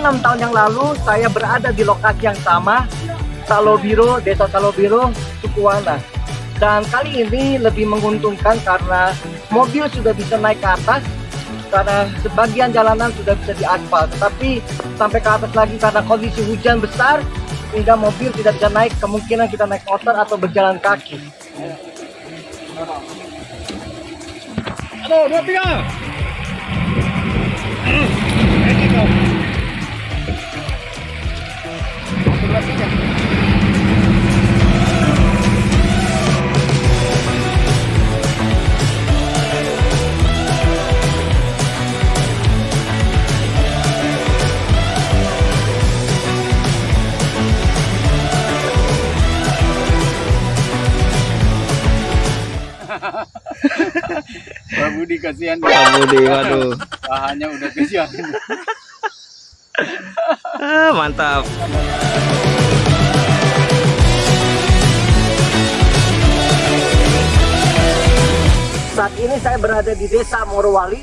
Enam tahun yang lalu saya berada di lokasi yang sama, Talobiro, Desa Talobiro, Sukuwana. Dan kali ini lebih menguntungkan karena mobil sudah bisa naik ke atas, karena sebagian jalanan sudah bisa diaspal. Tetapi sampai ke atas lagi karena kondisi hujan besar, sehingga mobil tidak bisa naik, kemungkinan kita naik motor atau berjalan kaki. Aduh, 2, 3. Pak Budi kasihan. Pak Budi, waduh. Pahanya udah kasihan. Mantap. Saat ini saya berada di Desa Morowali.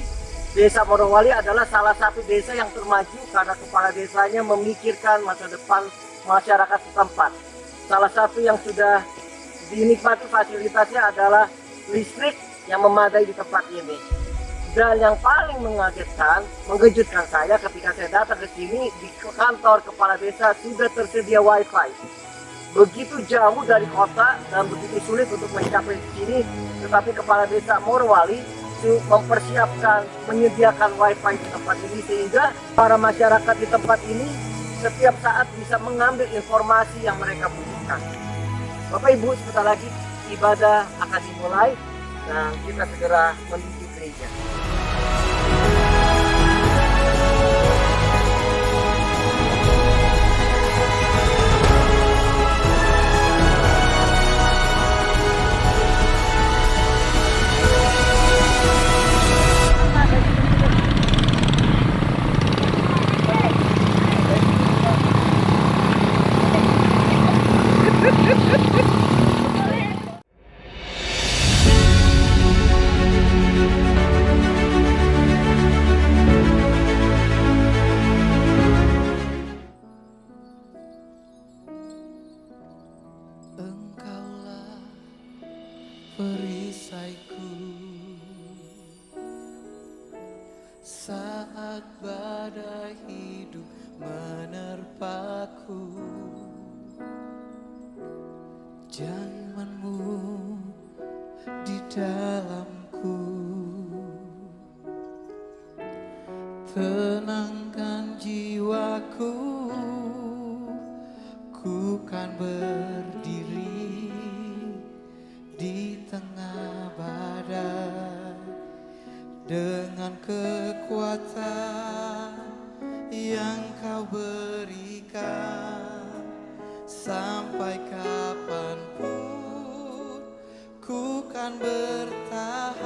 Desa Morowali adalah salah satu desa yang termaju karena kepala desanya memikirkan masa depan masyarakat setempat. Salah satu yang sudah dinikmati fasilitasnya adalah listrik yang memadai di tempat ini. Dan yang paling mengagetkan, mengejutkan saya ketika saya datang ke sini, di kantor kepala desa sudah tersedia wifi. Begitu jauh dari kota dan begitu sulit untuk mencapai di sini, tetapi kepala desa Morowali mempersiapkan, menyediakan wifi di tempat ini sehingga para masyarakat di tempat ini setiap saat bisa mengambil informasi yang mereka butuhkan. Bapak Ibu, sebentar lagi ibadah akan dimulai dan kita segera menuju gereja. Engkaulah perisaiku saat badai hidup menerpaku. Janganmu di dalamku, tenangkan jiwaku. Ku kan berdiri di tengah badai dengan kekuatan yang kau berikan. Sampai kapanpun ku kan bertahan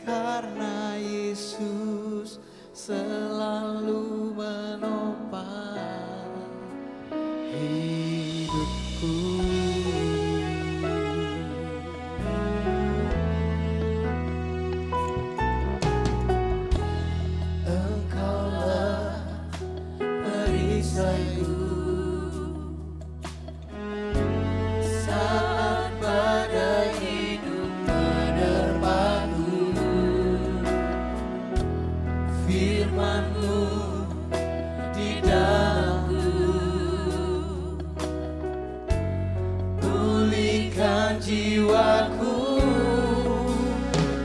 karena Yesus selalu menopang hidupku. Engkaulah perisaiku saat badai hidup menerpaku. Firman-Mu di dalamku, pulihkan jiwaku.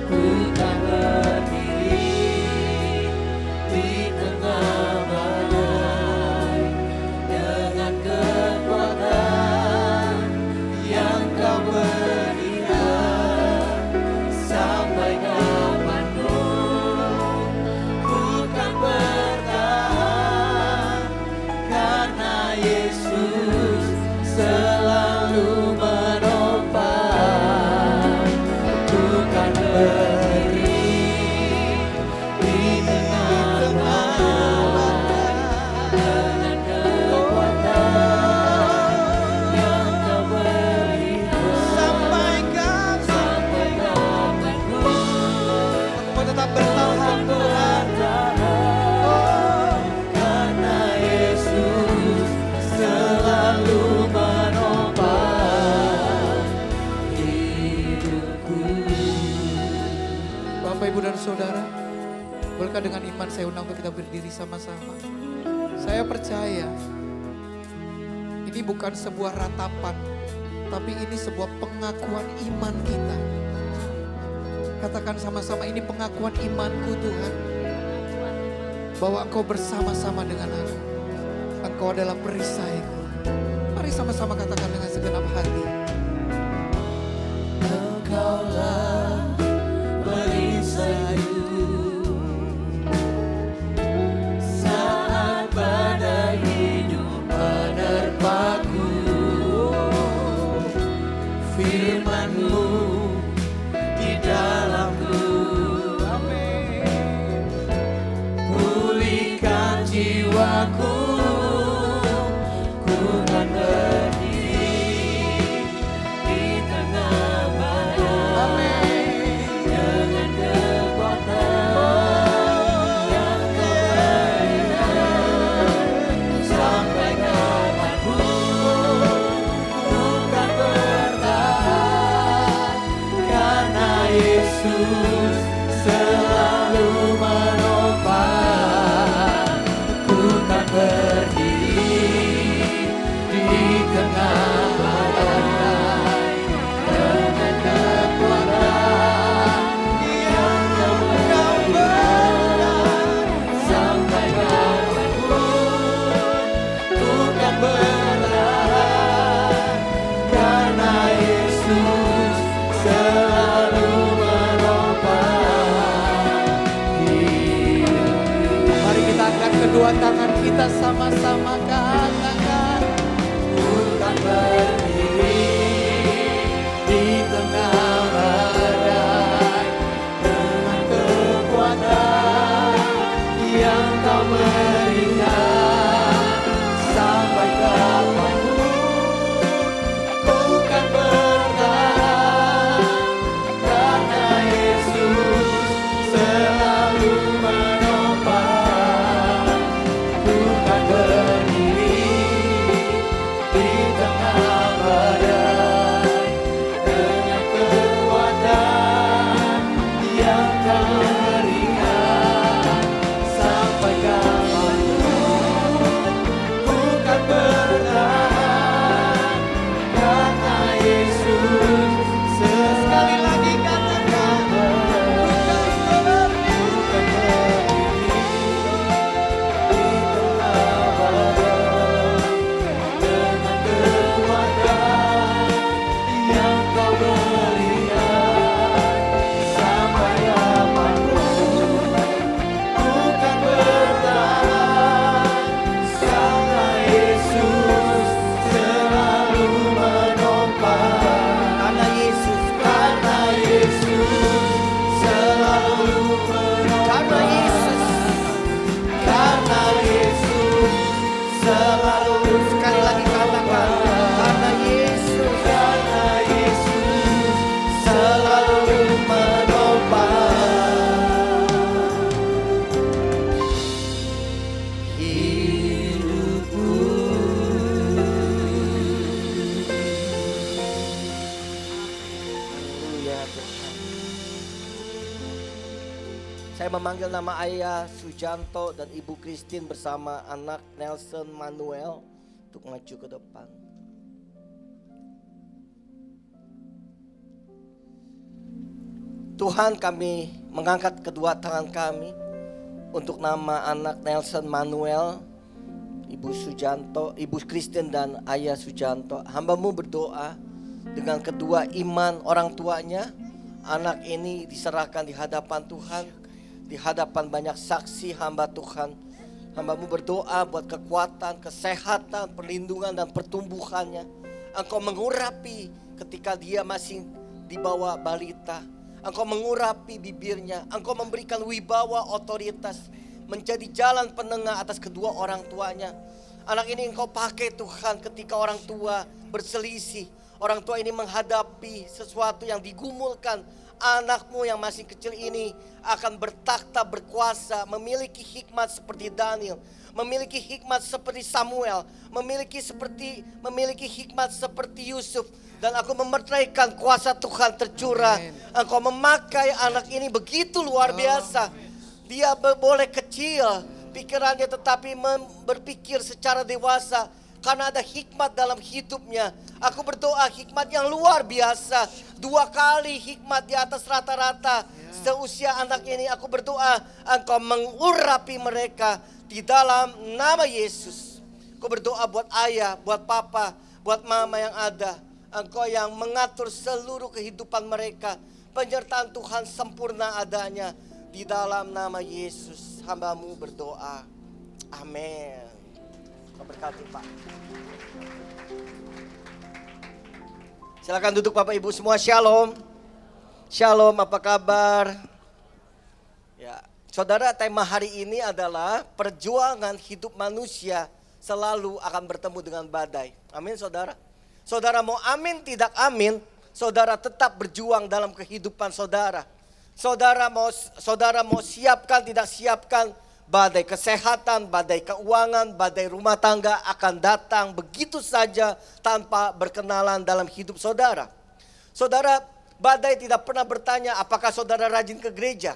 Ku kan berdiri di tengah badai dengan kekuatan yang kau berikan. saudara? Bolehkah dengan iman saya undang untuk kita berdiri sama-sama? Saya percaya ini bukan sebuah ratapan, tapi ini sebuah pengakuan iman kita. Katakan sama-sama, ini pengakuan imanku Tuhan, bahwa Engkau bersama-sama dengan aku. Engkau adalah perisaiku. Mari sama-sama katakan dengan segenap hati. Engkaulah perisaiku saat badai hidup menerpaku. Firman-Mu di dalamku, pulihkan jiwaku. Ku kan berdiri di tengah badai dengan kekuatan yang Kau berikan. Sampai kapanpun ku kan bertahan, karena Yesus selalu menopang. Ku kan berdiri di tengah badai dengan kekuatan yang Kau berikan. Sampai kapanpun ku kan bertahan, karena Yesus selalu menopang hidup. Mari kita angkat kedua tangan kita sama-sama katakan. Ku kan berdiri di tengah badai dengan kekuatan yang Kau berikan. Sampai kapanpun ku kan bertahan, karena Yesus selalu menopang. Ku kan berdiri di tengah badai dengan kekuatan yang Kau berikan. Sampai kapanpun ku kan bertahan, karena Yesus. Sekali lagi katakan, ku kan berdiri di tengah badai dengan kekuatan yang Kau berikan. Sampai kapanpun ku kan bertahan, karena Yesus selalu menopang. Karena Yesus selalu menopang. Karena Yesus selalu. Sekali lagi katakan, karena Yesus selalu menopang hidupku. Haleluya Tuhan. Saya memanggil nama Ayah Sujanto dan Ibu Christine bersama anak Nelson Manuel untuk maju ke depan. Tuhan, kami mengangkat kedua tangan kami untuk nama anak Nelson Manuel, Ibu Sujanto, Ibu Christine dan Ayah Sujanto. Hamba-Mu berdoa dengan kedua iman orang tuanya. Anak ini diserahkan di hadapan Tuhan, di hadapan banyak saksi hamba Tuhan. Hamba-Mu berdoa buat kekuatan, kesehatan, perlindungan dan pertumbuhannya. Engkau mengurapi ketika dia masih di bawah balita. Engkau mengurapi bibirnya. Engkau memberikan wibawa otoritas menjadi jalan penengah atas kedua orang tuanya. Anak ini Engkau pakai Tuhan ketika orang tua berselisih. Orang tua ini menghadapi sesuatu yang digumulkan. Anakmu yang masih kecil ini akan bertakhta, berkuasa, memiliki hikmat seperti Daniel, memiliki hikmat seperti Samuel, memiliki hikmat seperti Yusuf. Dan aku memerintahkan kuasa Tuhan tercurah. Engkau memakai anak ini begitu luar biasa. Dia boleh kecil pikirannya, tetapi berpikir secara dewasa. Karena ada hikmat dalam hidupnya. Aku berdoa hikmat yang luar biasa. 2 kali hikmat di atas rata-rata seusia anak ini. Aku berdoa Engkau mengurapi mereka di dalam nama Yesus. Aku berdoa buat ayah, buat papa, buat mama yang ada. Engkau yang mengatur seluruh kehidupan mereka. Penyertaan Tuhan sempurna adanya. Di dalam nama Yesus hamba-Mu berdoa. Amin. Berkati Pak. Silakan duduk Bapak Ibu semua. Shalom. Shalom, apa kabar? Ya, saudara, tema hari ini adalah perjuangan hidup manusia selalu akan bertemu dengan badai. Amin saudara. Saudara mau amin tidak amin, saudara tetap berjuang dalam kehidupan saudara. Saudara mau siapkan tidak siapkan, badai kesehatan, badai keuangan, badai rumah tangga akan datang begitu saja tanpa berkenalan dalam hidup saudara. Saudara, badai tidak pernah bertanya apakah saudara rajin ke gereja.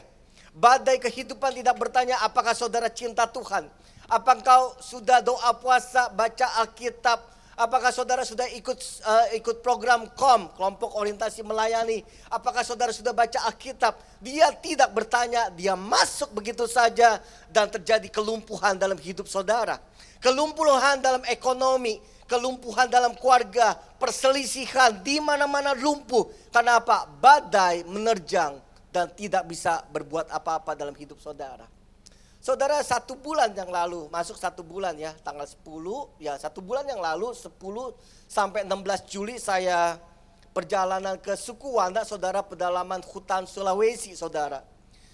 Badai kehidupan tidak bertanya apakah saudara cinta Tuhan. Apakah engkau sudah doa puasa, baca Alkitab. Apakah saudara sudah ikut program kelompok orientasi melayani? Apakah saudara sudah baca Alkitab? Dia tidak bertanya, dia masuk begitu saja dan terjadi kelumpuhan dalam hidup saudara. Kelumpuhan dalam ekonomi, kelumpuhan dalam keluarga, perselisihan di mana-mana lumpuh. Karena apa? Badai menerjang dan tidak bisa berbuat apa-apa dalam hidup saudara. Saudara, 1 bulan yang lalu, masuk 1 bulan ya, tanggal 10, ya 1 bulan yang lalu, 10 sampai 16 Juli saya perjalanan ke suku Wanda, saudara, pedalaman hutan Sulawesi, saudara.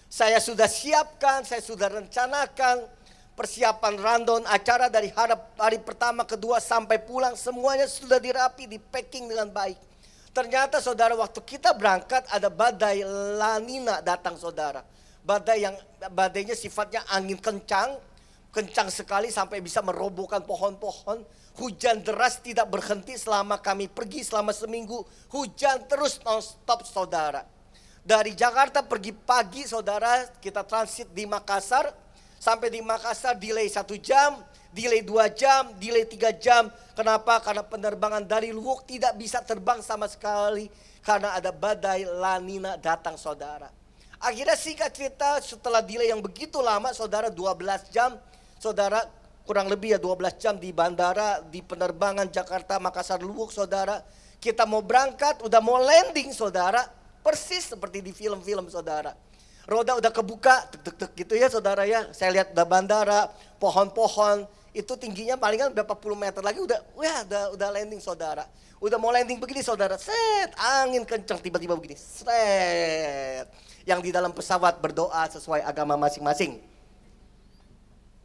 Saya sudah siapkan, saya sudah rencanakan persiapan rundown acara dari hari pertama, kedua sampai pulang, semuanya sudah dirapi, di packing dengan baik. Ternyata saudara, waktu kita berangkat ada badai La Nina datang saudara. Badainya sifatnya angin kencang sekali sampai bisa merobohkan pohon-pohon. Hujan deras tidak berhenti selama kami pergi selama seminggu. Hujan terus non-stop saudara. Dari Jakarta pergi pagi saudara, kita transit di Makassar. Sampai di Makassar delay 1 jam, delay 2 jam, delay 3 jam. Kenapa? Karena penerbangan dari Luwuk tidak bisa terbang sama sekali. Karena ada badai La Nina datang saudara. Akhirnya singkat cerita, setelah delay yang begitu lama saudara, 12 jam saudara, kurang lebih ya 12 jam di bandara, di penerbangan Jakarta Makassar Luwuk saudara. Kita mau berangkat, udah mau landing saudara, persis seperti di film-film saudara. Roda udah kebuka, tek-tek gitu ya saudara ya. Saya lihat udah bandara, pohon-pohon, itu tingginya palingan berapa puluh meter lagi udah landing saudara. Udah mau landing begini saudara, set, angin kencang tiba-tiba begini, set. Yang di dalam pesawat berdoa sesuai agama masing-masing.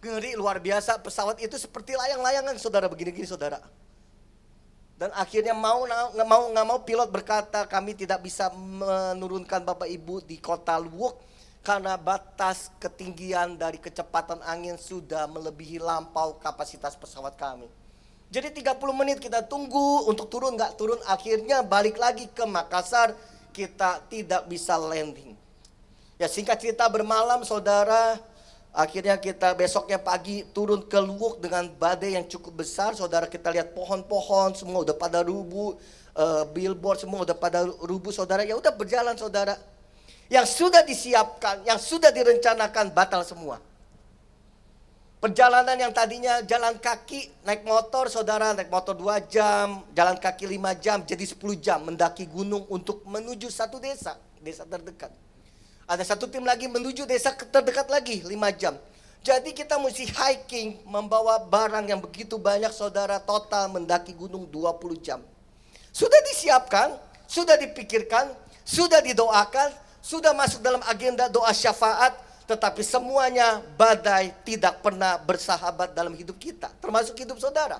Ngeri luar biasa, pesawat itu seperti layang-layangan saudara, begini-gini saudara. Dan akhirnya nggak mau pilot berkata kami tidak bisa menurunkan Bapak Ibu di kota Luwuk karena batas ketinggian dari kecepatan angin sudah melebihi lampau kapasitas pesawat kami. Jadi 30 menit kita tunggu untuk turun, nggak turun, akhirnya balik lagi ke Makassar, kita tidak bisa landing. Ya singkat cerita bermalam saudara, akhirnya kita besoknya pagi turun ke Luwuk dengan badai yang cukup besar. Saudara, kita lihat pohon-pohon semua udah pada rubuh, billboard semua udah pada rubuh saudara. Ya udah berjalan saudara. Yang sudah disiapkan, yang sudah direncanakan batal semua. Perjalanan yang tadinya jalan kaki, naik motor saudara, naik motor 2 jam, jalan kaki 5 jam, jadi 10 jam mendaki gunung untuk menuju satu desa terdekat. Ada satu tim lagi menuju desa terdekat lagi 5 jam. Jadi kita mesti hiking, membawa barang yang begitu banyak saudara, total mendaki gunung 20 jam. Sudah disiapkan, sudah dipikirkan, sudah didoakan, sudah masuk dalam agenda doa syafaat. Tetapi semuanya badai tidak pernah bersahabat dalam hidup kita, termasuk hidup saudara.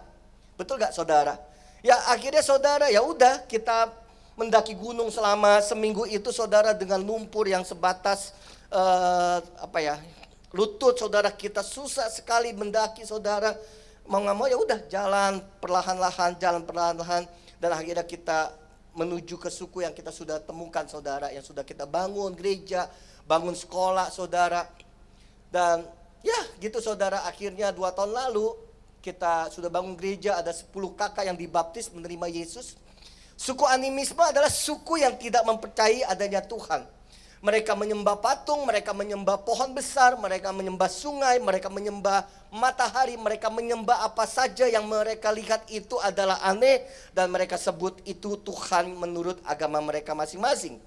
Betul gak saudara? Ya akhirnya saudara, ya udah kita mendaki gunung selama seminggu itu saudara, dengan lumpur yang sebatas lutut saudara. Kita susah sekali mendaki saudara. Mau nggak mau ya udah jalan perlahan-lahan, dan akhirnya kita menuju ke suku yang kita sudah temukan saudara, yang sudah kita bangun gereja, bangun sekolah saudara. Dan ya gitu saudara, akhirnya 2 tahun lalu kita sudah bangun gereja, ada 10 kakak yang dibaptis menerima Yesus. Suku animisme adalah suku yang tidak mempercayai adanya Tuhan. Mereka menyembah patung, mereka menyembah pohon besar, mereka menyembah sungai, mereka menyembah matahari, mereka menyembah apa saja yang mereka lihat itu adalah aneh, dan mereka sebut itu Tuhan menurut agama mereka masing-masing.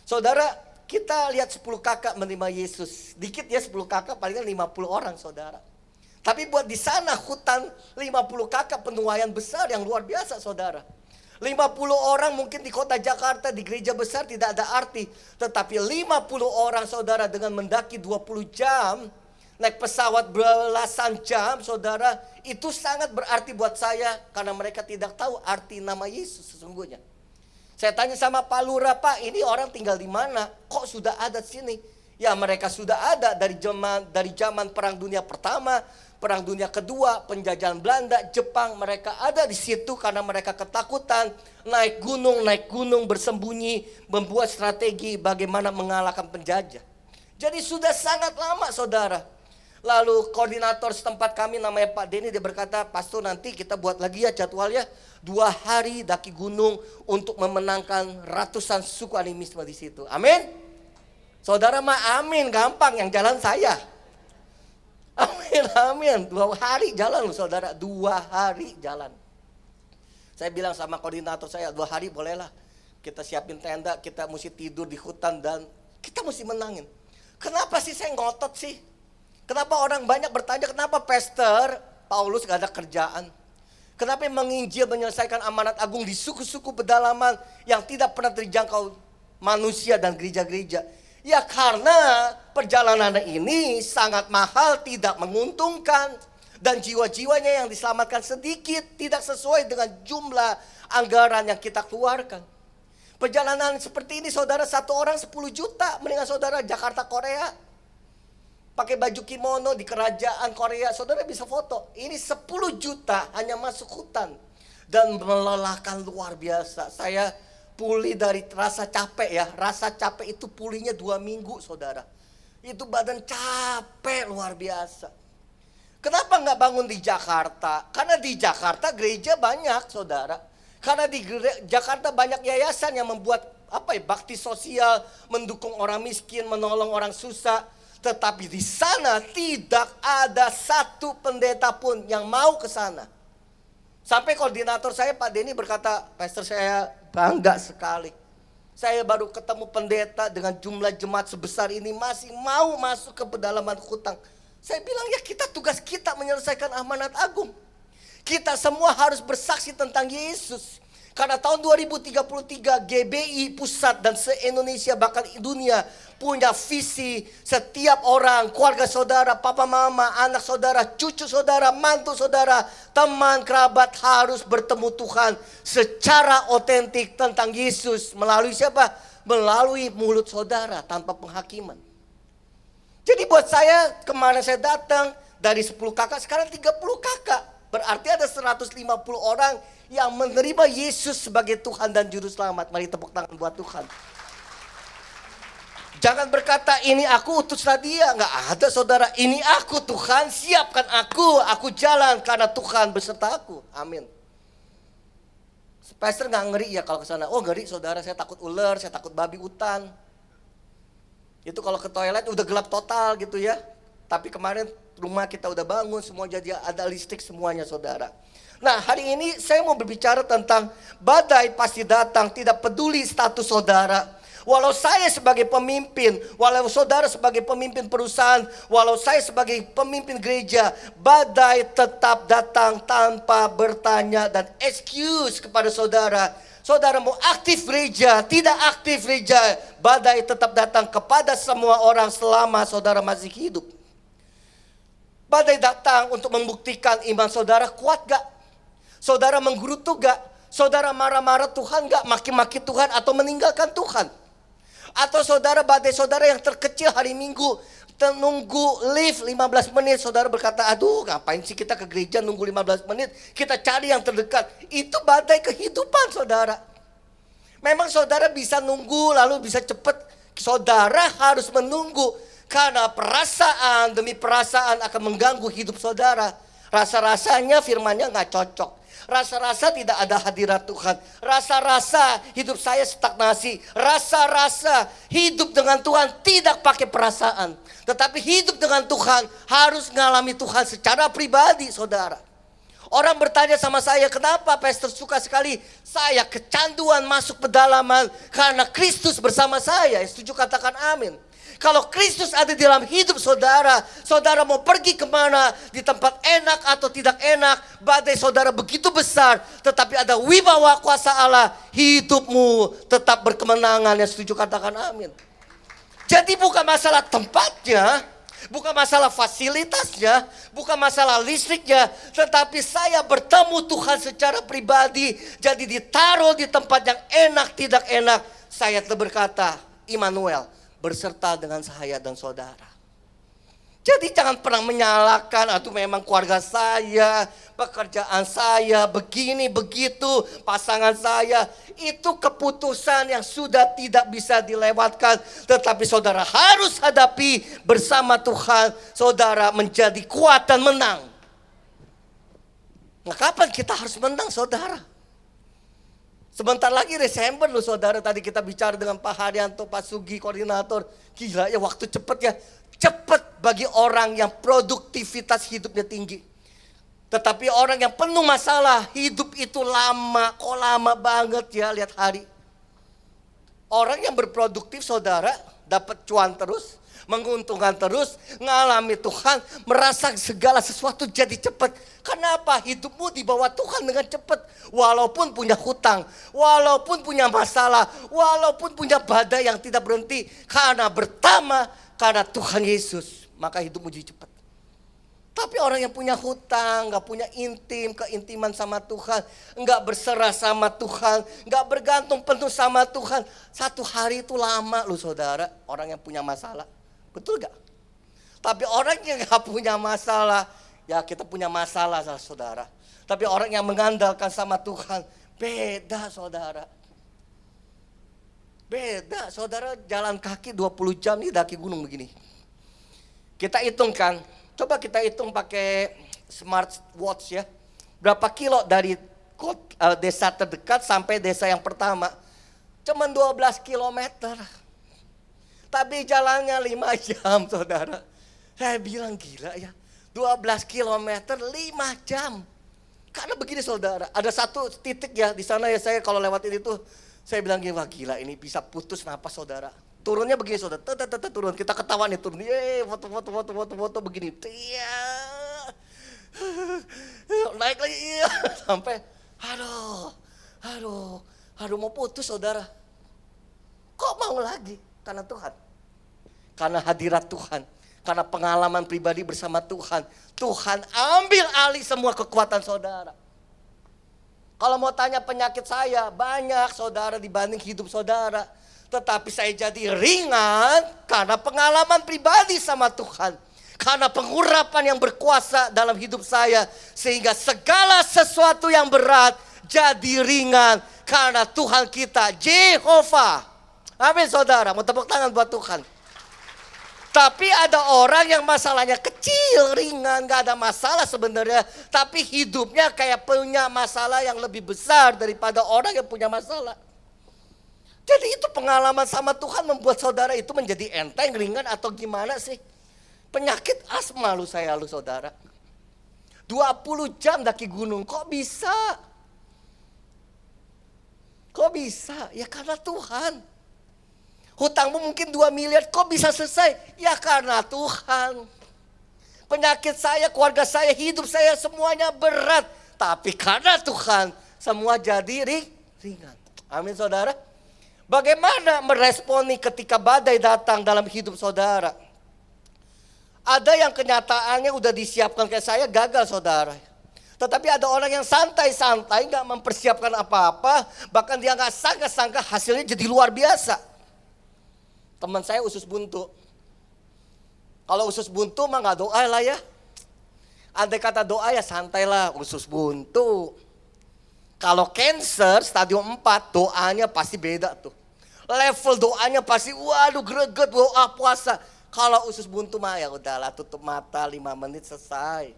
Saudara, kita lihat 10 kakak menerima Yesus. Dikit ya 10 kakak, palingan 50 orang saudara. Tapi buat di sana hutan 50 kakak, penuaian besar yang luar biasa saudara. 50 orang mungkin di kota Jakarta, di gereja besar tidak ada arti. Tetapi 50 orang saudara dengan mendaki 20 jam, naik pesawat belasan jam saudara, itu sangat berarti buat saya. Karena mereka tidak tahu arti nama Yesus sesungguhnya. Saya tanya sama Pak Lurah, Pak ini orang tinggal di mana? Kok sudah ada sini? Ya mereka sudah ada dari zaman Perang Dunia Pertama, Perang Dunia Kedua, penjajahan Belanda, Jepang. Mereka ada di situ karena mereka ketakutan. Naik gunung bersembunyi, membuat strategi bagaimana mengalahkan penjajah. Jadi sudah sangat lama saudara. Lalu koordinator setempat kami namanya Pak Denny, dia berkata, Pastor nanti kita buat lagi ya jadwalnya 2 hari daki gunung untuk memenangkan ratusan suku animisme di situ. Amin. Saudara mah amin, gampang, yang jalan saya. Amin. 2 hari jalan loh saudara, 2 hari jalan. Saya bilang sama koordinator saya, 2 hari bolehlah. Kita siapin tenda, kita mesti tidur di hutan dan kita mesti menangin. Kenapa sih saya ngotot sih? Kenapa orang banyak bertanya, kenapa Pastor Paulus gak ada kerjaan? Kenapa menginjil menyelesaikan amanat agung di suku-suku pedalaman yang tidak pernah terjangkau manusia dan gereja-gereja? Ya karena perjalanan ini sangat mahal, tidak menguntungkan. Dan jiwa-jiwanya yang diselamatkan sedikit, tidak sesuai dengan jumlah anggaran yang kita keluarkan. Perjalanan seperti ini saudara, 1 orang 10 juta. Mendingan saudara Jakarta Korea, pakai baju kimono di kerajaan Korea, saudara bisa foto. Ini 10 juta hanya masuk hutan. Dan melelahkan luar biasa. Saya pulih dari rasa capek ya. Rasa capek itu pulihnya 2 minggu saudara. Itu badan capek luar biasa. Kenapa nggak bangun di Jakarta? Karena di Jakarta gereja banyak saudara. Karena di Jakarta banyak yayasan yang membuat bakti sosial, mendukung orang miskin, menolong orang susah. Tetapi di sana tidak ada satu pendeta pun yang mau ke sana. Sampai koordinator saya Pak Denny berkata, Pastor saya bangga sekali. Saya baru ketemu pendeta dengan jumlah jemaat sebesar ini masih mau masuk ke pedalaman hutan. Saya bilang ya tugas kita menyelesaikan amanat agung. Kita semua harus bersaksi tentang Yesus. Karena tahun 2033 GBI pusat dan se-Indonesia bahkan dunia punya visi, setiap orang, keluarga saudara, papa mama, anak saudara, cucu saudara, mantu saudara, teman, kerabat harus bertemu Tuhan secara otentik tentang Yesus. Melalui siapa? Melalui mulut saudara tanpa penghakiman. Jadi buat saya, kemarin saya datang dari 10 kakak, sekarang 30 kakak. Berarti ada 150 orang yang menerima Yesus sebagai Tuhan dan Juru Selamat. Mari tepuk tangan buat Tuhan. Jangan berkata ini aku utuslah dia. Nggak ada saudara. Ini aku Tuhan, siapkan aku jalan karena Tuhan beserta aku. Amin. Pastor nggak ngeri ya kalau ke sana. Oh ngeri saudara, saya takut ular, saya takut babi hutan. Itu kalau ke toilet udah gelap total gitu ya. Tapi kemarin rumah kita udah bangun, semua jadi ada listrik semuanya saudara. Nah hari ini saya mau berbicara tentang badai pasti datang, tidak peduli status saudara. Walau saya sebagai pemimpin, walau saudara sebagai pemimpin perusahaan, walau saya sebagai pemimpin gereja, badai tetap datang tanpa bertanya dan excuse kepada saudara. Saudara mau aktif gereja, tidak aktif gereja, badai tetap datang kepada semua orang selama saudara masih hidup. Badai datang untuk membuktikan iman saudara kuat gak? Saudara menggerutu gak? Saudara marah-marah Tuhan gak? Maki-maki Tuhan atau meninggalkan Tuhan? Atau saudara badai saudara yang terkecil hari Minggu, nunggu lift 15 menit, saudara berkata, aduh ngapain sih kita ke gereja nunggu 15 menit, kita cari yang terdekat. Itu badai kehidupan saudara. Memang saudara bisa nunggu lalu bisa cepat. Saudara harus menunggu, karena perasaan demi perasaan akan mengganggu hidup saudara. Rasa-rasanya firmannya gak cocok. Rasa-rasa tidak ada hadirat Tuhan. Rasa-rasa hidup saya stagnasi. Rasa-rasa hidup dengan Tuhan tidak pakai perasaan. Tetapi hidup dengan Tuhan harus mengalami Tuhan secara pribadi, saudara. Orang bertanya sama saya, kenapa pastor suka sekali saya kecanduan masuk pedalaman? Karena Kristus bersama saya. Setuju katakan amin. Kalau Kristus ada di dalam hidup saudara, saudara mau pergi kemana, di tempat enak atau tidak enak, badai saudara begitu besar, tetapi ada wibawa kuasa Allah, hidupmu tetap berkemenangan. Yang setuju katakan amin. Jadi bukan masalah tempatnya, bukan masalah fasilitasnya, bukan masalah listriknya, tetapi saya bertemu Tuhan secara pribadi, jadi ditaruh di tempat yang enak tidak enak, saya berkata, Immanuel berserta dengan saya dan saudara. Jadi jangan pernah menyalahkan, atau memang keluarga saya, pekerjaan saya, begini, begitu, pasangan saya. Itu keputusan yang sudah tidak bisa dilewatkan. Tetapi saudara harus hadapi bersama Tuhan. Saudara menjadi kuat dan menang. Nah, kapan kita harus menang, saudara? Sebentar lagi Desember loh saudara, tadi kita bicara dengan Pak Haryanto, Pak Sugi, koordinator. Gila ya, waktu cepet ya. Cepet bagi orang yang produktivitas hidupnya tinggi. Tetapi orang yang penuh masalah, hidup itu lama. Kok lama banget ya, lihat hari. Orang yang berproduktif saudara, dapat cuan terus, menguntungkan terus, ngalami Tuhan, merasa segala sesuatu jadi cepat. Kenapa? Hidupmu di bawah Tuhan dengan cepat. Walaupun punya hutang, walaupun punya masalah, walaupun punya badai yang tidak berhenti. Karena karena Tuhan Yesus, maka hidupmu jadi cepat. Tapi orang yang punya hutang, gak punya keintiman sama Tuhan, gak berserah sama Tuhan, gak bergantung penuh sama Tuhan. Satu hari itu lama loh saudara, orang yang punya masalah. Betul gak? Tapi orang yang gak punya masalah, ya kita punya masalah saudara. Tapi orang yang mengandalkan sama Tuhan, beda saudara. Beda saudara, jalan kaki 20 jam nih daki gunung begini. Kita hitungkan, coba kita hitung pakai smart watch ya. Berapa kilo dari desa terdekat sampai desa yang pertama. Cuman 12 kilometer. Tapi jalannya 5 jam saudara. Saya bilang gila ya. 12 kilometer 5 jam. Karena begini saudara, ada satu titik ya di sana ya, saya kalau lewatin itu saya bilang wah gila ini bisa putus napas saudara. Turunnya begini saudara, turun, kita ketawa nih turun, foto begini, naik lagi, sampai, aduh mau putus saudara. Kok mau lagi? Karena Tuhan, karena hadirat Tuhan, karena pengalaman pribadi bersama Tuhan. Tuhan ambil alih semua kekuatan saudara. Kalau mau tanya penyakit saya, banyak saudara dibanding hidup saudara. Tetapi saya jadi ringan karena pengalaman pribadi sama Tuhan. Karena pengurapan yang berkuasa dalam hidup saya. Sehingga segala sesuatu yang berat jadi ringan. Karena Tuhan kita, Jehovah. Amin saudara, mau tepuk tangan buat Tuhan. Tapi ada orang yang masalahnya kecil, ringan, gak ada masalah sebenarnya. Tapi hidupnya kayak punya masalah yang lebih besar daripada orang yang punya masalah. Jadi itu pengalaman sama Tuhan membuat saudara itu menjadi enteng, ringan atau gimana sih? Penyakit asma lu saudara. 20 jam daki gunung, kok bisa? Kok bisa? Ya karena Tuhan. Hutangmu mungkin 2 miliar, kok bisa selesai? Ya karena Tuhan. Penyakit saya, keluarga saya, hidup saya semuanya berat. Tapi karena Tuhan, semua jadi ringan. Amin saudara. Bagaimana meresponi ketika badai datang dalam hidup saudara? Ada yang kenyataannya udah disiapkan kayak saya gagal saudara. Tetapi ada orang yang santai-santai gak mempersiapkan apa-apa. Bahkan dia gak sangka-sangka hasilnya jadi luar biasa. Teman saya usus buntu. Kalau usus buntu mah gak doa lah ya. Andai kata doa ya santai lah usus buntu. Kalau cancer stadium 4 doanya pasti beda tuh. Level doanya pasti waduh greget doa puasa. Kalau usus buntu mah ya udahlah tutup mata 5 menit selesai.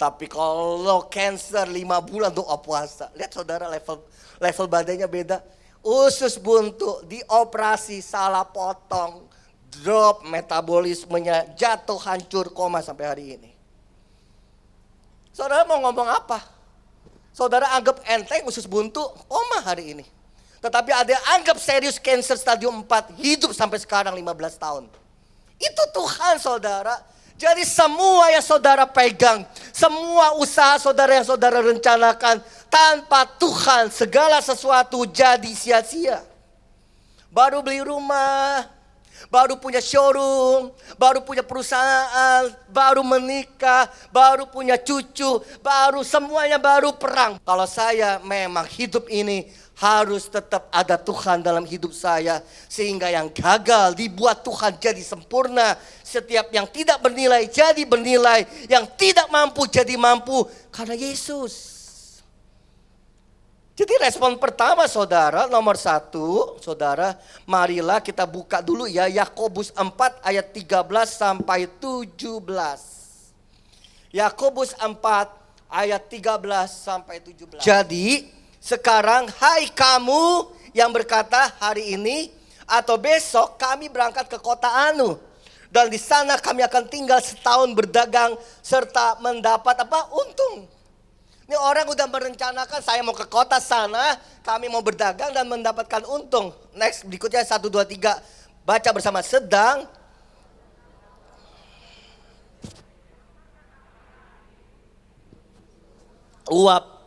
Tapi kalau cancer 5 bulan doa puasa. Lihat saudara level badannya beda. Usus buntu dioperasi salah potong. Drop metabolismenya jatuh hancur koma sampai hari ini. Saudara mau ngomong apa? Saudara anggap enteng usus buntu koma hari ini. Tetapi ada yang anggap serius cancer stadium 4 hidup sampai sekarang 15 tahun. Itu Tuhan saudara. Jadi semua yang saudara pegang, semua usaha saudara yang saudara rencanakan, tanpa Tuhan segala sesuatu jadi sia-sia. Baru beli rumah, baru punya showroom, baru punya perusahaan, baru menikah, baru punya cucu, baru semuanya baru perang. Kalau saya memang hidup ini harus tetap ada Tuhan dalam hidup saya. Sehingga yang gagal dibuat Tuhan jadi sempurna. Setiap yang tidak bernilai jadi bernilai. Yang tidak mampu jadi mampu karena Yesus. Jadi respon pertama saudara, nomor 1, saudara, marilah kita buka dulu ya Yakobus 4 ayat 13 sampai 17. Yakobus 4 ayat 13 sampai 17. Jadi sekarang hai kamu yang berkata hari ini atau besok kami berangkat ke kota Anu. Dan di sana kami akan tinggal setahun berdagang serta mendapat apa? Untung. Ini orang udah merencanakan saya mau ke kota sana, kami mau berdagang dan mendapatkan untung. Next berikutnya 1, 2, 3 baca bersama. Sedang uap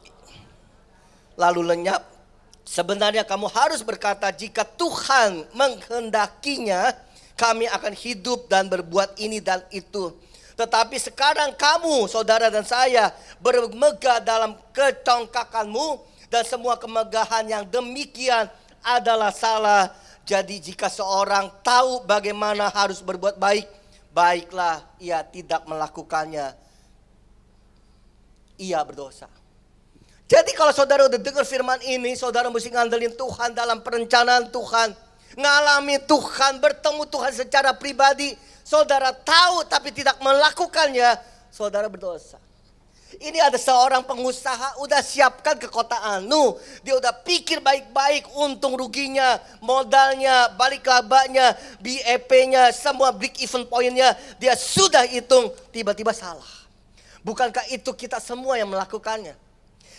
lalu lenyap. Sebenarnya kamu harus berkata jika Tuhan menghendakinya kami akan hidup dan berbuat ini dan itu. Tetapi sekarang kamu saudara dan saya bermegah dalam kecongkakanmu. Dan semua kemegahan yang demikian adalah salah. Jadi jika seorang tahu bagaimana harus berbuat baik, baiklah ia tidak melakukannya, ia berdosa. Jadi kalau saudara udah dengar firman ini, saudara mesti ngandelin Tuhan dalam perencanaan Tuhan. Ngalami Tuhan, bertemu Tuhan secara pribadi. Saudara tahu tapi tidak melakukannya, saudara berdosa. Ini ada seorang pengusaha udah siapkan ke kota Anu. Dia udah pikir baik-baik untung ruginya, modalnya, balik labanya, BEP-nya, semua break even point-nya. Dia sudah hitung, tiba-tiba salah. Bukankah itu kita semua yang melakukannya?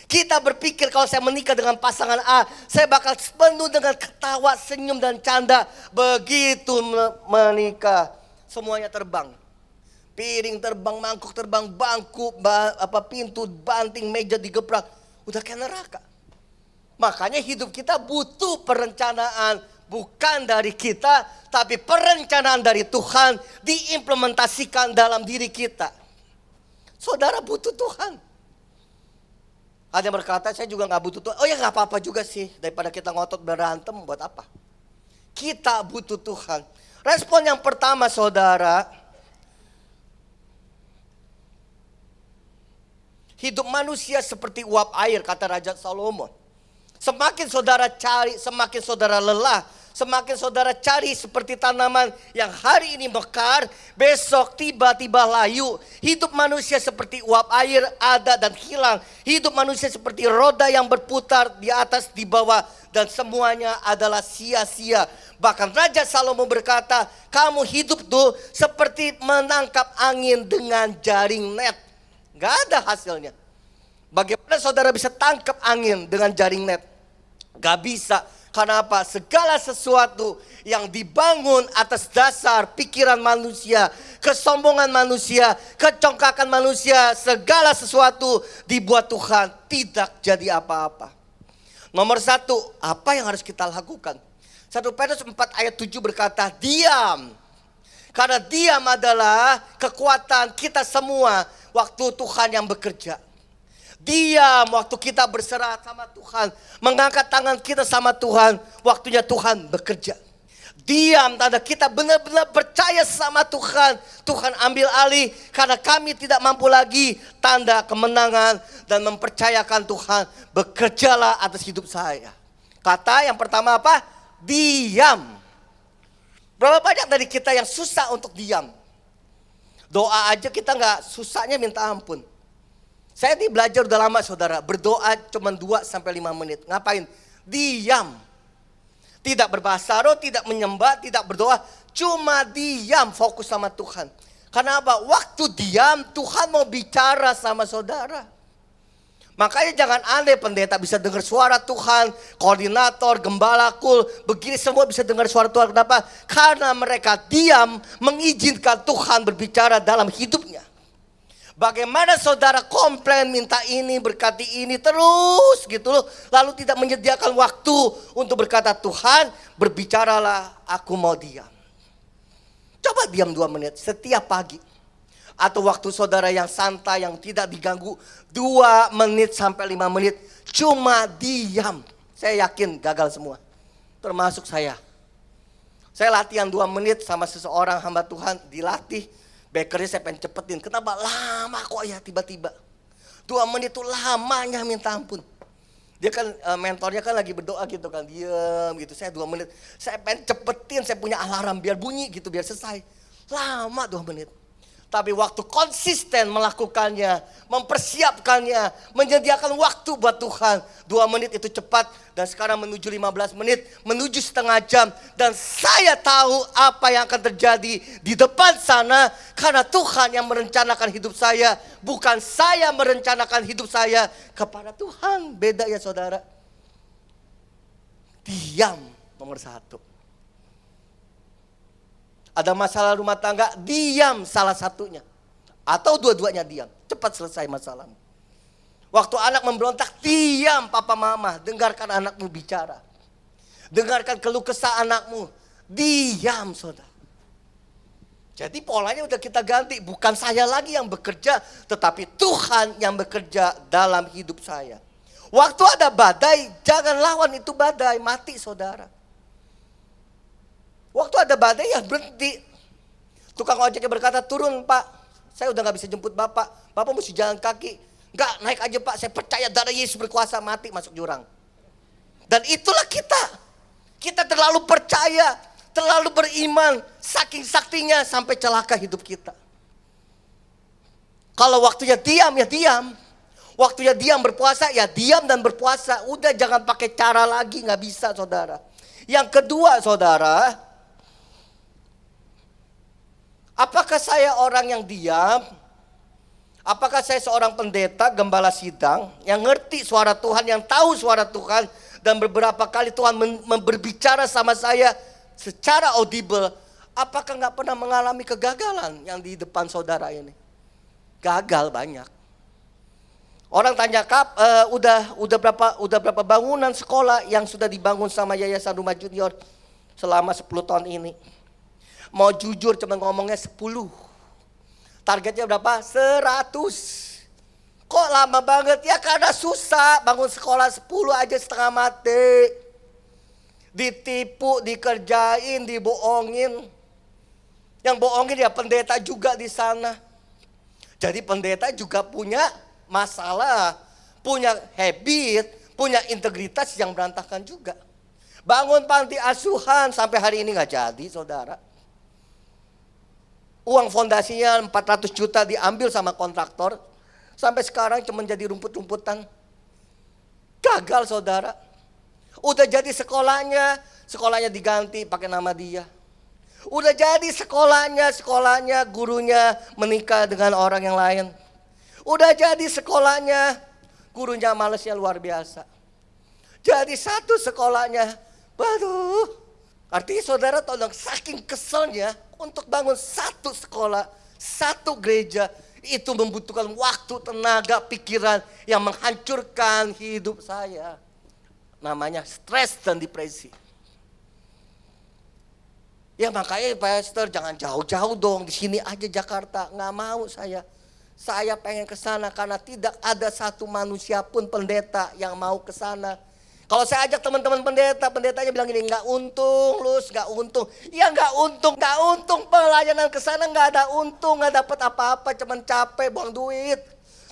Kita berpikir kalau saya menikah dengan pasangan A, saya bakal penuh dengan ketawa, senyum dan canda. Begitu menikah, semuanya terbang. Piring terbang, mangkuk terbang, bangku, pintu, banting, meja digeprak. Udah kayak neraka. Makanya hidup kita butuh perencanaan. Bukan dari kita, tapi perencanaan dari Tuhan diimplementasikan dalam diri kita. Saudara butuh Tuhan. Ada yang berkata saya juga gak butuh Tuhan. Oh ya gak apa-apa juga sih. Daripada kita ngotot berantem buat apa. Kita butuh Tuhan. Respon yang pertama saudara. Hidup manusia seperti uap air kata Raja Salomo. Semakin saudara cari, semakin saudara lelah. Semakin saudara cari seperti tanaman yang hari ini mekar, besok tiba-tiba layu. Hidup manusia seperti uap air ada dan hilang. Hidup manusia seperti roda yang berputar di atas di bawah. Dan semuanya adalah sia-sia. Bahkan Raja Salomo berkata, kamu hidup tuh seperti menangkap angin dengan jaring net. Gak ada hasilnya. Bagaimana saudara bisa tangkap angin dengan jaring net? Gak bisa. Karena apa? Segala sesuatu yang dibangun atas dasar pikiran manusia, kesombongan manusia, kecongkakan manusia, segala sesuatu dibuat Tuhan tidak jadi apa-apa. Nomor 1, apa yang harus kita lakukan? 1 Petrus 4 ayat 7 berkata, diam. Karena diam adalah kekuatan kita semua waktu Tuhan yang bekerja. Diam waktu kita berserah sama Tuhan, mengangkat tangan kita sama Tuhan, waktunya Tuhan bekerja. Diam tanda kita benar-benar percaya sama Tuhan. Tuhan ambil alih karena kami tidak mampu lagi. Tanda kemenangan dan mempercayakan Tuhan, bekerjalah atas hidup saya. Kata yang pertama apa? Diam. Berapa banyak dari kita yang susah untuk diam? Doa aja kita nggak, susahnya minta ampun. Saya ini belajar udah lama saudara, berdoa cuma 2-5 menit. Ngapain? Diam. Tidak berbahasa roh, tidak menyembah, tidak berdoa. Cuma diam, fokus sama Tuhan. Karena apa? Waktu diam, Tuhan mau bicara sama saudara. Makanya jangan aneh pendeta bisa dengar suara Tuhan. Koordinator, gembala, kul, begini semua bisa dengar suara Tuhan. Kenapa? Karena mereka diam mengizinkan Tuhan berbicara dalam hidupnya. Bagaimana saudara komplain, minta ini, berkati ini terus gitu loh. Lalu tidak menyediakan waktu untuk berkata, Tuhan berbicaralah, aku mau diam. Coba diam 2 menit setiap pagi. Atau waktu saudara yang santai, yang tidak diganggu, 2 menit sampai 5 menit. Cuma diam. Saya yakin gagal semua. Termasuk saya. Saya latihan 2 menit sama seseorang hamba Tuhan, dilatih. Bakernya saya pengen cepetin. Kenapa? Lama kok ya tiba-tiba. 2 menit itu lamanya minta ampun. Dia kan mentornya kan lagi berdoa gitu kan. Diam gitu. Saya 2 menit. Saya pengen cepetin. Saya punya alarm biar bunyi gitu. Biar selesai. Lama 2 menit. Tapi waktu konsisten melakukannya, mempersiapkannya, menyediakan waktu buat Tuhan. 2 menit itu cepat dan sekarang menuju 15 menit, menuju setengah jam. Dan saya tahu apa yang akan terjadi di depan sana karena Tuhan yang merencanakan hidup saya. Bukan saya merencanakan hidup saya kepada Tuhan. Beda ya saudara. Diam nomor 1. Ada masalah rumah tangga, diam salah satunya. Atau dua-duanya diam, cepat selesai masalahmu. Waktu anak memberontak, diam papa mama, dengarkan anakmu bicara. Dengarkan keluh kesah anakmu, diam saudara. Jadi polanya udah kita ganti, bukan saya lagi yang bekerja, tetapi Tuhan yang bekerja dalam hidup saya. Waktu ada badai, jangan lawan itu badai, mati saudara. Waktu ada badai ya berhenti. Tukang ojeknya berkata, turun pak, saya udah gak bisa jemput bapak. Bapak mesti jalan kaki. Enggak, naik aja pak, saya percaya darah Yesus berkuasa, mati masuk jurang. Dan itulah kita. Kita terlalu percaya, terlalu beriman, saking saktinya sampai celaka hidup kita. Kalau waktunya diam ya diam. Waktunya diam berpuasa ya diam dan berpuasa. Udah jangan pakai cara lagi, gak bisa saudara. Yang kedua saudara, apakah saya orang yang diam? Apakah saya seorang pendeta, gembala sidang yang ngerti suara Tuhan, yang tahu suara Tuhan dan beberapa kali Tuhan berbicara sama saya secara audible? Apakah nggak pernah mengalami kegagalan yang di depan saudara ini? Gagal banyak. Orang tanya, Kap, udah berapa bangunan sekolah yang sudah dibangun sama Yayasan Rumah Junior selama 10 tahun ini? Mau jujur cuma ngomongnya 10. Targetnya berapa? 100. Kok lama banget? Ya karena susah. Bangun sekolah 10 aja setengah mati. Ditipu, dikerjain, dibohongin. Yang bohongin ya pendeta juga di sana. Jadi pendeta juga punya masalah. Punya habit, punya integritas yang berantakan juga. Bangun panti asuhan sampai hari ini gak jadi saudara. Uang fondasinya 400 juta diambil sama kontraktor. Sampai sekarang cuma jadi rumput-rumputan. Gagal saudara. Udah jadi sekolahnya diganti pakai nama dia. Udah jadi sekolahnya gurunya menikah dengan orang yang lain. Udah jadi sekolahnya gurunya malesnya luar biasa. Jadi satu sekolahnya, waduh. Artinya saudara tolong saking keselnya. Untuk bangun satu sekolah, satu gereja, itu membutuhkan waktu, tenaga, pikiran yang menghancurkan hidup saya. namanya stres dan depresi. Ya makanya pastor jangan jauh-jauh dong, di sini aja Jakarta. Nggak mau saya. Saya pengen ke sana karena tidak ada satu manusia pun pendeta yang mau ke sana. Kalau saya ajak teman-teman pendeta, pendetanya bilang gini, nggak untung, Lus, nggak untung. Ya nggak untung pelayanan ke sana nggak ada untung, nggak dapat apa-apa, cuman capek, buang duit.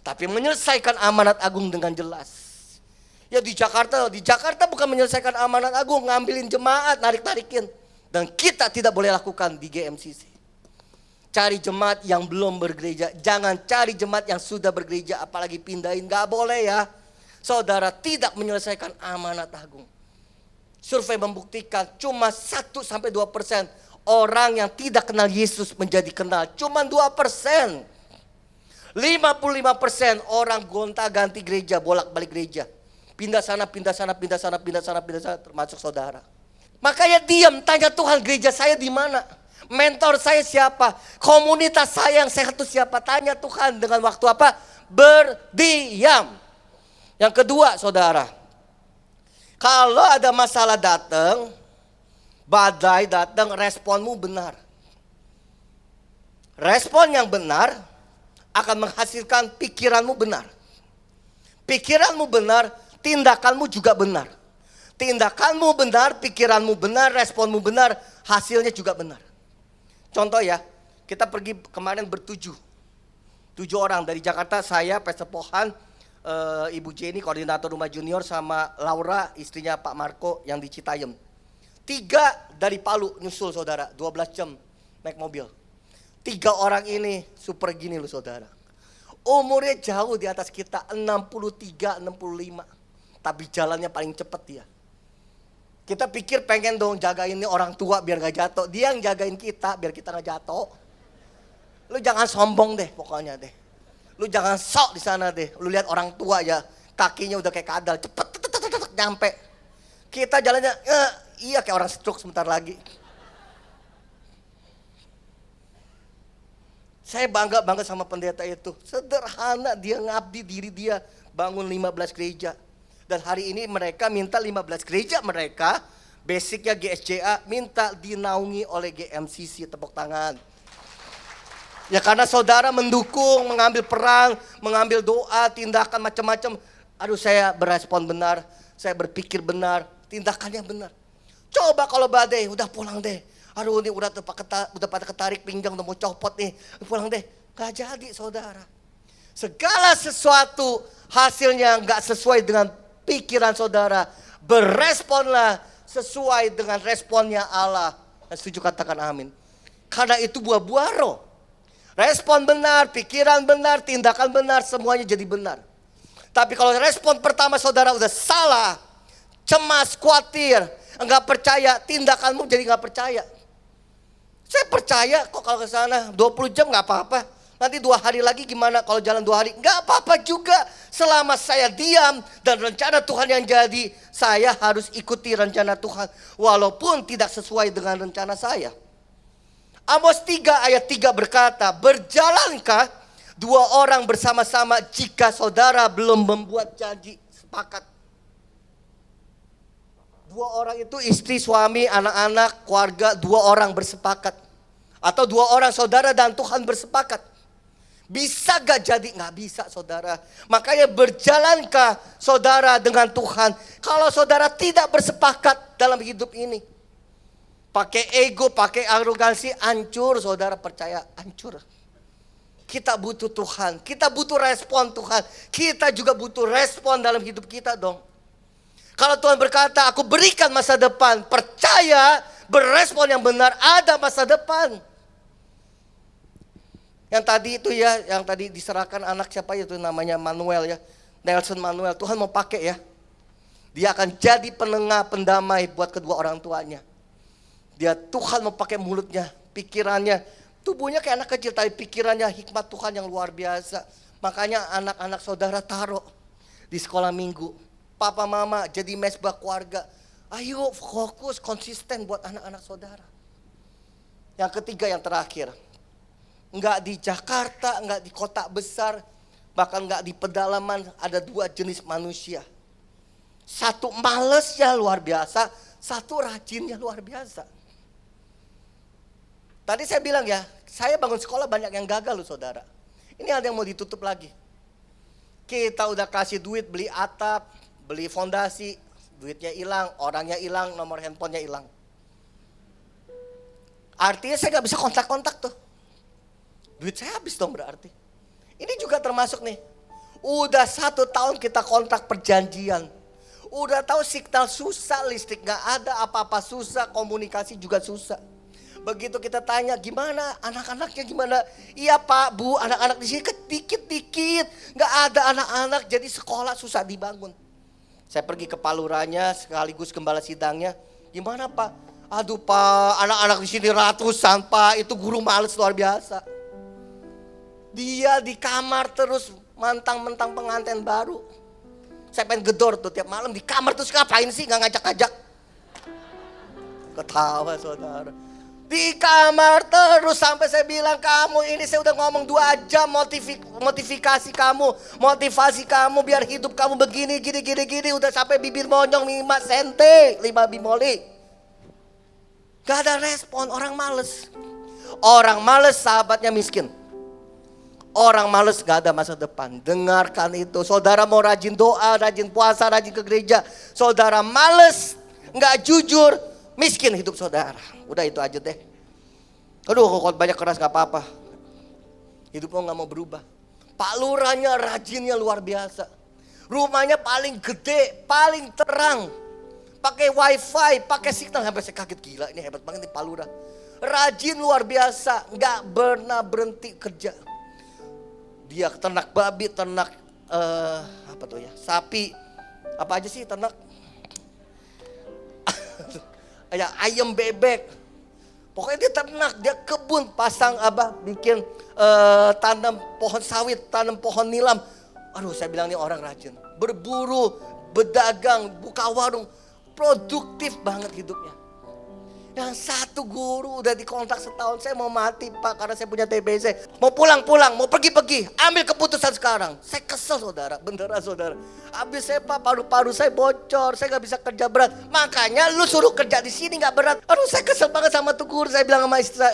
Tapi menyelesaikan amanat agung dengan jelas. Ya di Jakarta bukan menyelesaikan amanat agung, ngambilin jemaat, narik-narikin. Dan kita tidak boleh lakukan di GMCC. Cari jemaat yang belum bergereja, jangan cari jemaat yang sudah bergereja, apalagi pindahin, gak boleh ya. Saudara tidak menyelesaikan amanat agung. Survei membuktikan cuma 1-2% orang yang tidak kenal Yesus menjadi kenal. Cuma 2%. 55% orang gonta-ganti gereja, bolak-balik gereja. Pindah sana, termasuk saudara. Makanya diam, tanya Tuhan, gereja saya di mana? Mentor saya siapa? Komunitas saya yang sehat itu siapa? Tanya Tuhan dengan waktu apa? Berdiam. Yang kedua, saudara, kalau ada masalah datang, badai datang, responmu benar. Respon yang benar akan menghasilkan pikiranmu benar. Pikiranmu benar, tindakanmu juga benar. Tindakanmu benar, pikiranmu benar, responmu benar, hasilnya juga benar. Contoh ya, kita pergi kemarin bertujuh. 7 orang dari Jakarta, saya, Pastor Pohan, Ibu Jenny, koordinator rumah junior, sama Laura, istrinya Pak Marco yang di Citayam. 3 dari Palu nyusul saudara, 12 jam naik mobil. 3 orang ini super gini loh saudara. Umurnya jauh di atas kita, 63, 65. Tapi jalannya paling cepet dia. Kita pikir pengen dong jagain ini orang tua biar gak jatuh. Dia yang jagain kita biar kita gak jatuh. Lu jangan sombong deh pokoknya deh. Lu jangan sok di sana deh. Lu lihat orang tua ya, kakinya udah kayak kadal, cepet nyampe. Kita jalannya iya kayak orang stroke sebentar lagi. Saya bangga banget sama pendeta itu. Sederhana, dia ngabdi diri dia, bangun 15 gereja. Dan hari ini mereka minta 15 gereja mereka, basicnya GSJA, minta dinaungi oleh GMCC, tepuk tangan. Ya karena saudara mendukung, mengambil perang, mengambil doa, tindakan macam-macam. Aduh saya berespon benar, saya berpikir benar, tindakannya benar. Coba kalau badai, udah pulang deh. Aduh ini udah pada ketarik pinggang, udah mau copot nih, pulang deh. Gak jadi saudara. Segala sesuatu hasilnya gak sesuai dengan pikiran saudara, beresponlah sesuai dengan responnya Allah. Setuju katakan amin. Karena itu buah-buah roh. Respon benar, pikiran benar, tindakan benar, semuanya jadi benar. Tapi kalau respon pertama saudara udah salah, cemas, khawatir, enggak percaya, tindakanmu jadi enggak percaya. Saya percaya kok kalau ke sana 20 jam enggak apa-apa. Nanti 2 hari lagi gimana kalau jalan 2 hari? Enggak apa-apa juga. Selama saya diam dan rencana Tuhan yang jadi, saya harus ikuti rencana Tuhan. Walaupun tidak sesuai dengan rencana saya. Amos 3 ayat 3 berkata, berjalankah 2 orang bersama-sama jika saudara belum membuat janji sepakat? 2 orang itu istri, suami, anak-anak, keluarga, 2 orang bersepakat. Atau 2 orang saudara dan Tuhan bersepakat. Bisa gak jadi? Gak bisa saudara. Makanya berjalankah saudara dengan Tuhan kalau saudara tidak bersepakat dalam hidup ini? Pakai ego, pakai arogansi, hancur saudara, percaya hancur. Kita butuh Tuhan, kita butuh respon Tuhan. Kita juga butuh respon dalam hidup kita dong. Kalau Tuhan berkata aku berikan masa depan, percaya, berespon yang benar, ada masa depan. Yang tadi itu ya, yang tadi diserahkan anak siapa itu namanya Manuel ya. Nelson Manuel, Tuhan mau pakai ya. Dia akan jadi penengah, pendamai buat kedua orang tuanya. Dia Tuhan mau pakai mulutnya, pikirannya. Tubuhnya kayak anak kecil, tapi pikirannya hikmat Tuhan yang luar biasa. Makanya anak-anak saudara taruh di sekolah minggu. Papa mama jadi mesbah keluarga. Ayo fokus, konsisten buat anak-anak saudara. Yang ketiga, yang terakhir. Enggak di Jakarta, enggak di kota besar, bahkan enggak di pedalaman, ada 2 jenis manusia. Satu malesnya luar biasa, satu rajinnya luar biasa. Tadi saya bilang ya, saya bangun sekolah banyak yang gagal loh saudara. Ini ada yang mau ditutup lagi. Kita udah kasih duit beli atap, beli fondasi, duitnya hilang, orangnya hilang, nomor handphonenya hilang. Artinya saya gak bisa kontak-kontak tuh. Duit saya habis dong berarti. Ini juga termasuk nih. Udah 1 tahun kita kontrak perjanjian. Udah tahu signal susah, listrik gak ada, apa-apa susah, komunikasi juga susah. Begitu kita tanya gimana anak-anaknya gimana? Iya Pak, Bu, anak-anak di sini dikit-dikit. Gak ada anak-anak, jadi sekolah susah dibangun. Saya pergi ke paluranya sekaligus gembala sidangnya. Gimana Pak? Aduh Pak, anak-anak di sini ratusan Pak, itu guru males luar biasa. Dia di kamar terus mentang-mentang pengantin baru. Saya pengen gedor tuh tiap malam di kamar terus ngapain sih nggak ngajak-ngajak. Ketawa saudara. Di kamar terus sampai saya bilang kamu ini saya udah ngomong 2 jam motivasi kamu biar hidup kamu begini gini udah sampai bibir monyong 5 sente 5 bimoli. Gak ada respon, orang males. Orang males sahabatnya miskin. Orang males gak ada masa depan. Dengarkan itu. Saudara mau rajin doa, rajin puasa, rajin ke gereja. Saudara males, gak jujur, miskin hidup saudara. Udah itu aja deh. Aduh kok banyak keras gak apa-apa. Hidup lo gak mau berubah. Pak Lurahnya rajinnya luar biasa. Rumahnya paling gede, paling terang. Pakai wifi, pakai signal. Sampai saya kaget, gila ini hebat banget nih Pak Lurah. Rajin luar biasa, gak pernah berhenti kerja. Dia ternak babi, ternak apa tuh ya, sapi, apa aja sih ternak, ya ayam bebek, pokoknya dia ternak, dia kebun, pasang bikin tanam pohon sawit, tanam pohon nilam. Aduh saya bilang ini orang rajin, berburu, berdagang, buka warung, produktif banget hidupnya. Yang satu guru udah dikontrak setahun, saya mau mati Pak karena saya punya TBC. Mau pulang-pulang, mau pergi-pergi, ambil keputusan sekarang. Saya kesel saudara, beneran saudara. Habis saya Pak, paru-paru saya bocor, saya gak bisa kerja berat. Makanya lu suruh kerja di sini gak berat. Aduh saya kesel banget sama tuh guru, saya bilang sama istri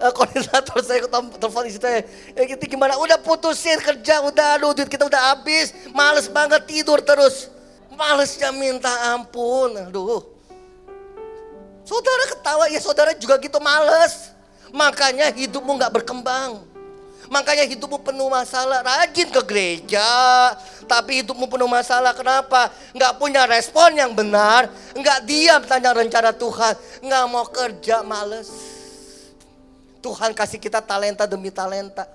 koordinator saya, telepon istri saya. Gitu gimana, udah putusin kerja, udah aduh duit kita udah habis. Males banget tidur terus. Malesnya minta ampun, aduh. Saudara ketawa, ya saudara juga gitu males. Makanya hidupmu gak berkembang. Makanya hidupmu penuh masalah. Rajin ke gereja, tapi hidupmu penuh masalah. Kenapa? Gak punya respon yang benar. Gak diam tanya rencana Tuhan. Gak mau kerja, males. Tuhan kasih kita talenta demi talenta.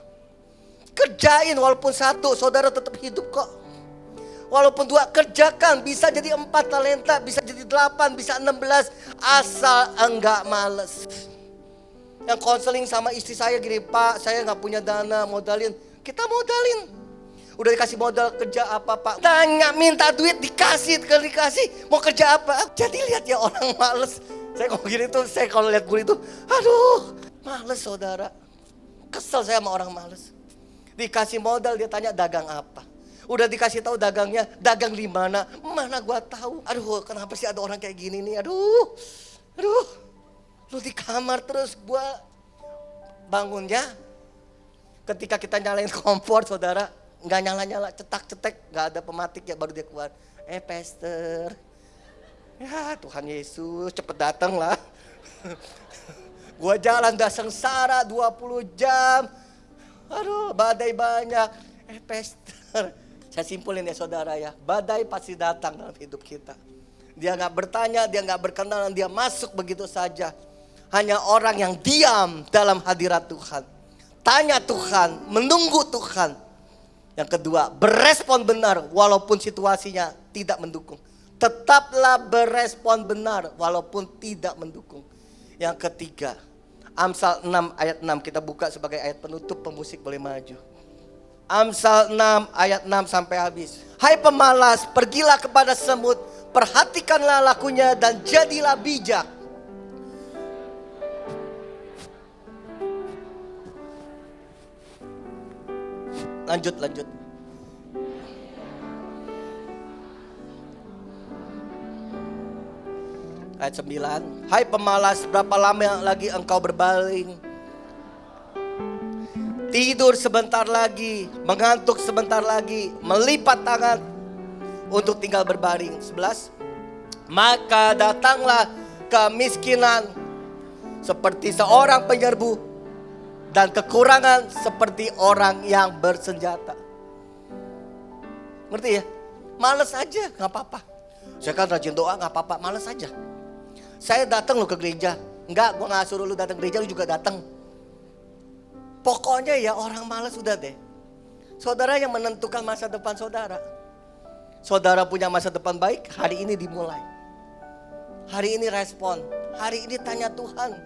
Kerjain walaupun 1, saudara tetap hidup kok. Walaupun 2, kerjakan, bisa jadi 4 talenta, bisa jadi 8, bisa 16, asal enggak males. Yang konseling sama istri saya gini, Pak saya gak punya dana, modalin. Kita modalin. Udah dikasih modal kerja apa Pak? Tanya minta duit dikasih, mau kerja apa? Jadi lihat ya orang males. Saya kalau gini tuh, saya kalau lihat guru itu, aduh males saudara. Kesel saya sama orang males. Dikasih modal dia tanya dagang apa? Udah dikasih tahu dagangnya, dagang di mana? Mana gua tahu. Aduh, kenapa sih ada orang kayak gini nih? Aduh. Lu di kamar terus gua bangunnya. Ketika kita nyalain kompor, saudara, nggak nyala-nyala, cetak-cetek, nggak ada pematik ya baru dia keluar. Pastor. Ya, Tuhan Yesus, cepet datang lah. Gua jalan dah sengsara 20 jam. Aduh, badai banyak. Pastor. Saya simpulin ya saudara ya, badai pasti datang dalam hidup kita. Dia gak bertanya, dia gak berkenalan, dia masuk begitu saja. Hanya orang yang diam dalam hadirat Tuhan. Tanya Tuhan, menunggu Tuhan. Yang kedua, berespon benar walaupun situasinya tidak mendukung. Tetaplah berespon benar walaupun tidak mendukung. Yang ketiga, Amsal 6 ayat 6 kita buka sebagai ayat penutup, pemusik boleh maju. Amsal 6 ayat 6 sampai habis. Hai pemalas, pergilah kepada semut, perhatikanlah lakunya dan jadilah bijak. Lanjut. Ayat 9. Hai pemalas, berapa lama lagi engkau berbaring? Tidur sebentar lagi, mengantuk sebentar lagi, melipat tangan untuk tinggal berbaring. 11. Maka datanglah kemiskinan seperti seorang penyerbu dan kekurangan seperti orang yang bersenjata. Ngerti ya? Males aja, gak apa-apa. Saya kan rajin doa, gak apa-apa, males aja. Saya datang lo ke gereja. Enggak, gue gak suruh lu datang ke gereja, lu juga datang. Pokoknya ya orang malas udah deh. Saudara yang menentukan masa depan saudara. Saudara punya masa depan baik, hari ini dimulai. Hari ini respon. Hari ini tanya Tuhan.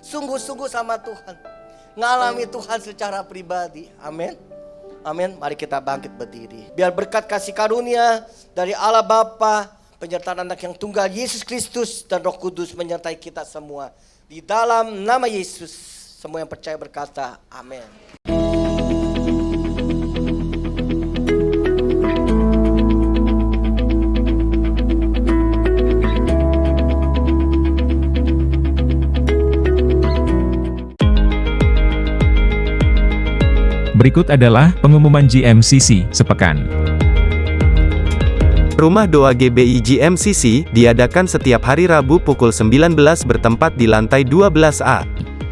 Sungguh-sungguh sama Tuhan. Ngalami Tuhan secara pribadi. Amin. Amin. Mari kita bangkit berdiri. Biar berkat kasih karunia dari Allah Bapa, penyertaan anak yang tunggal Yesus Kristus dan Roh Kudus menyertai kita semua. Di dalam nama Yesus, semua yang percaya berkata amin. Berikut adalah pengumuman GMCC sepekan. Rumah Doa GBI GMCC diadakan setiap hari Rabu pukul 19 bertempat di lantai 12A.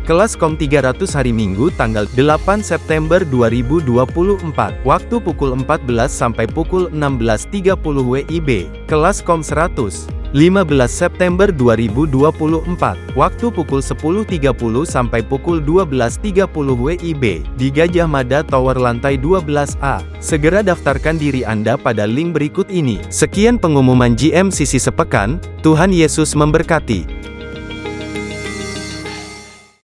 Kelas KOM 300 hari Minggu tanggal 8 September 2024. Waktu pukul 14 sampai pukul 16.30 WIB. Kelas KOM 100 15 September 2024. Waktu pukul 10.30 sampai pukul 12.30 WIB di Gajah Mada Tower lantai 12A. Segera daftarkan diri Anda pada link berikut ini. Sekian pengumuman GMCC sepekan. Tuhan Yesus memberkati.